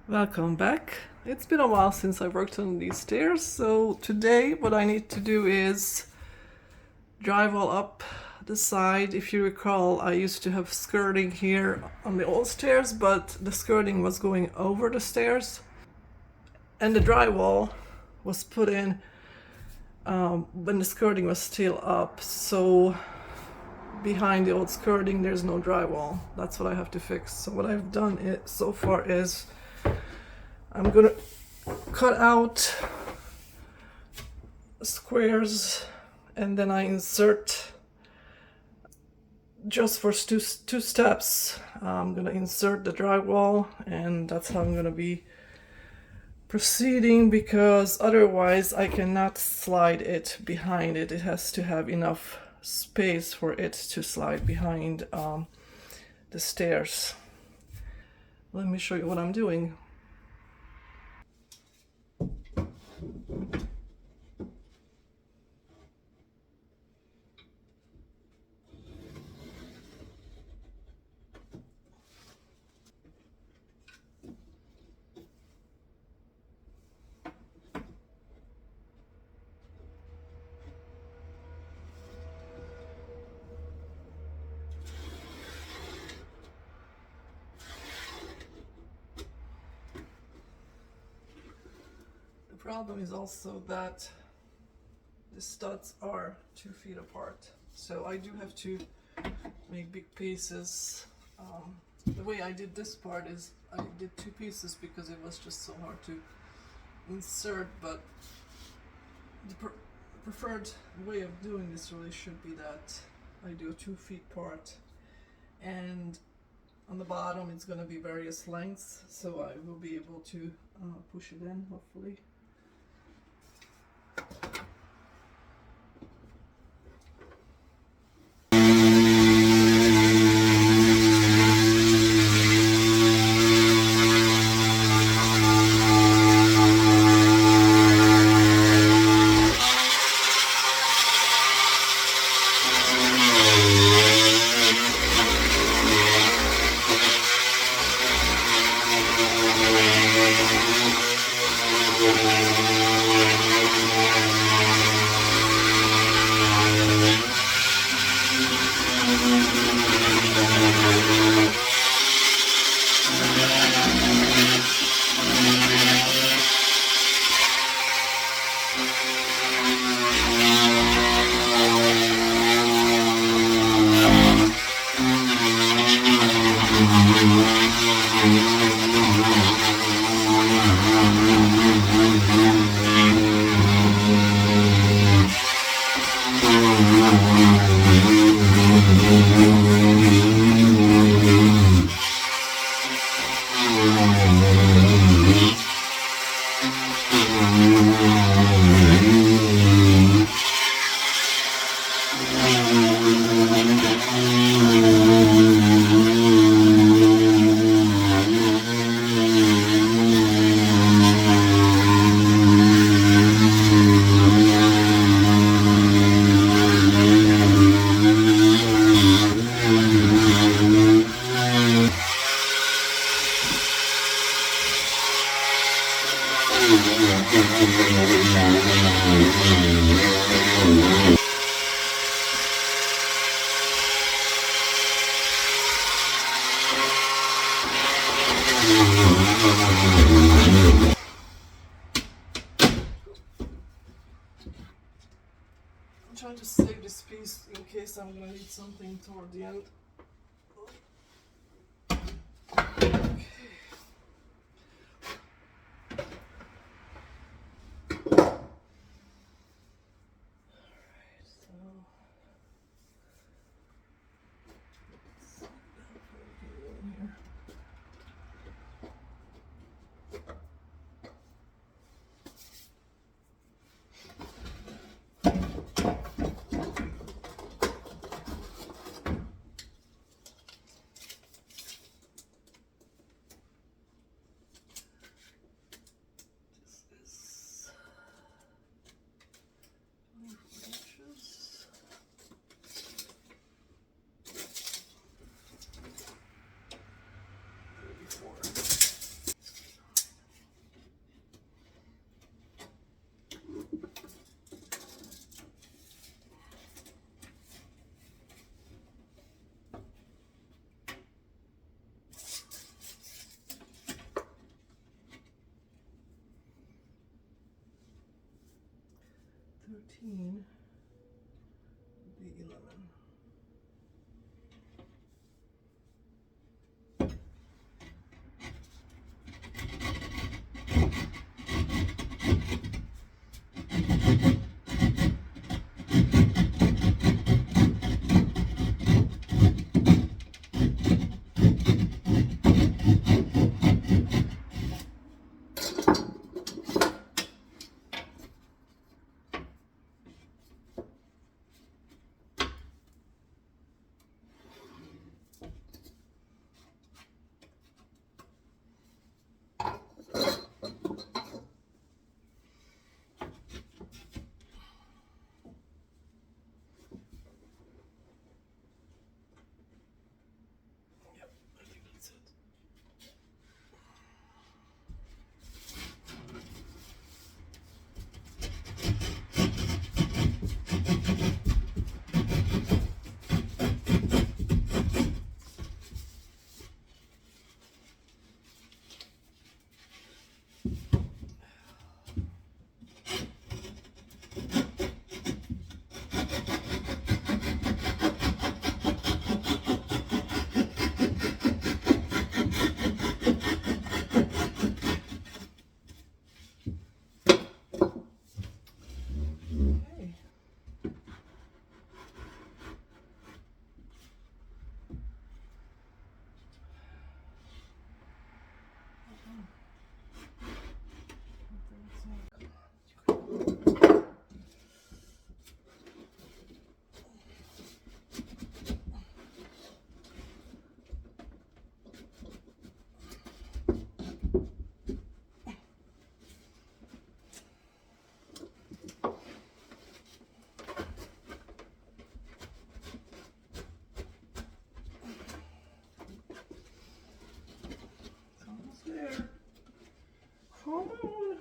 Welcome back. It's been a while since I worked on these stairs, so today what I need to do is drywall up the side. If you recall, I used to have skirting here on the old stairs, but the skirting was going over the stairs, and the drywall was put in when the skirting was still up, so behind the old skirting there's no drywall. That's what I have to fix. So what I've done so far is I'm gonna cut out squares and then I insert just for two steps. I'm gonna insert the drywall, and that's how I'm gonna be proceeding, because otherwise I cannot slide it behind it. It has to have enough space for it to slide behind the stairs. Let me show you what I'm doing. The problem is also that the studs are 2 feet apart, so I do have to make big pieces. The way I did this part is I did 2 pieces because it was just so hard to insert, but the preferred way of doing this really should be that I do a 2 feet part, and on the bottom it's going to be various lengths, so I will be able to push it in, hopefully. I'm trying to save this piece in case I'm gonna need something toward the end. 13 would be 11. There. Come on.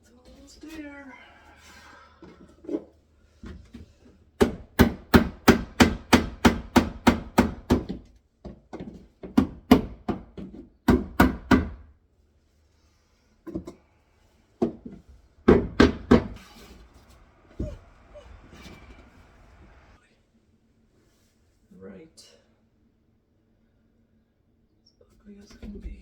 It's almost there. Right. As ugly as can be.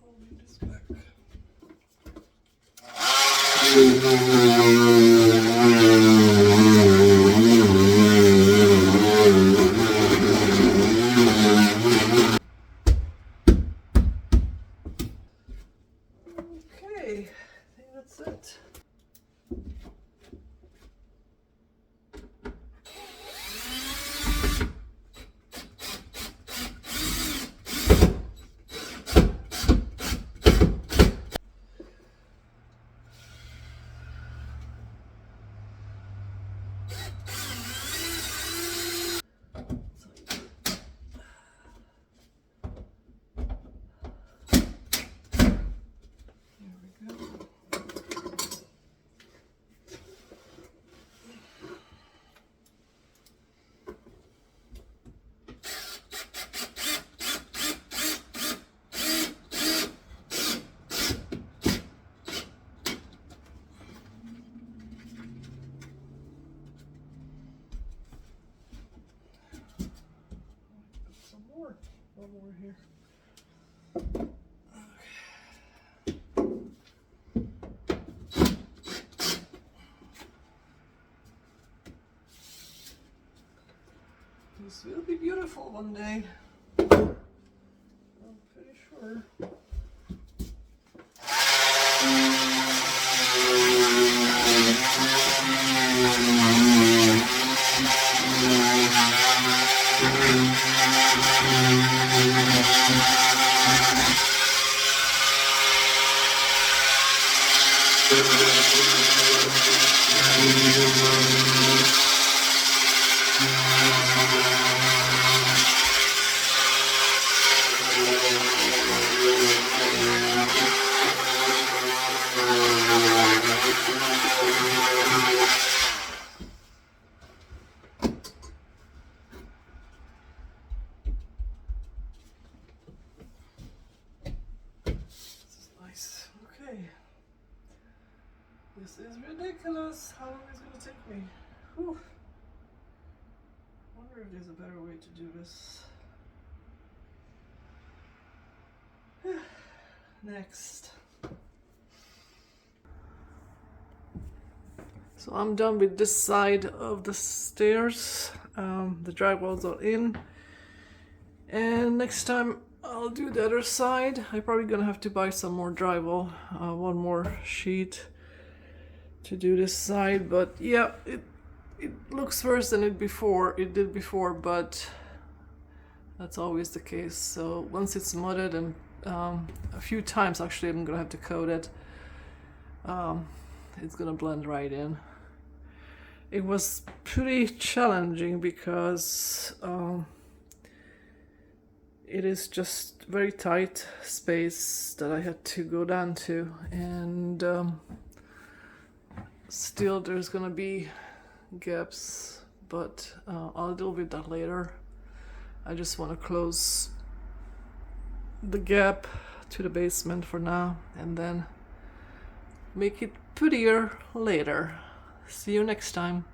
Holding this back. Okay, I think that's it. One more here. This will be beautiful one day. I'm pretty sure. Nice. Okay. This is ridiculous. How long is it going to take me? Whew. Wonder if there's a better way to do this. Next. So I'm done with this side of the stairs. The drywalls are in. And next time I'll do the other side. I'm probably gonna have to buy some more drywall, one more sheet to do this side. But yeah, it looks worse than it did before, but that's always the case. So once it's mudded, and a few times actually I'm gonna have to coat it, it's gonna blend right in. It was pretty challenging because it is just very tight space that I had to go down to, and still there's gonna be gaps, but I'll deal with that later. I just want to close the gap to the basement for now and then make it prettier later. See you next time.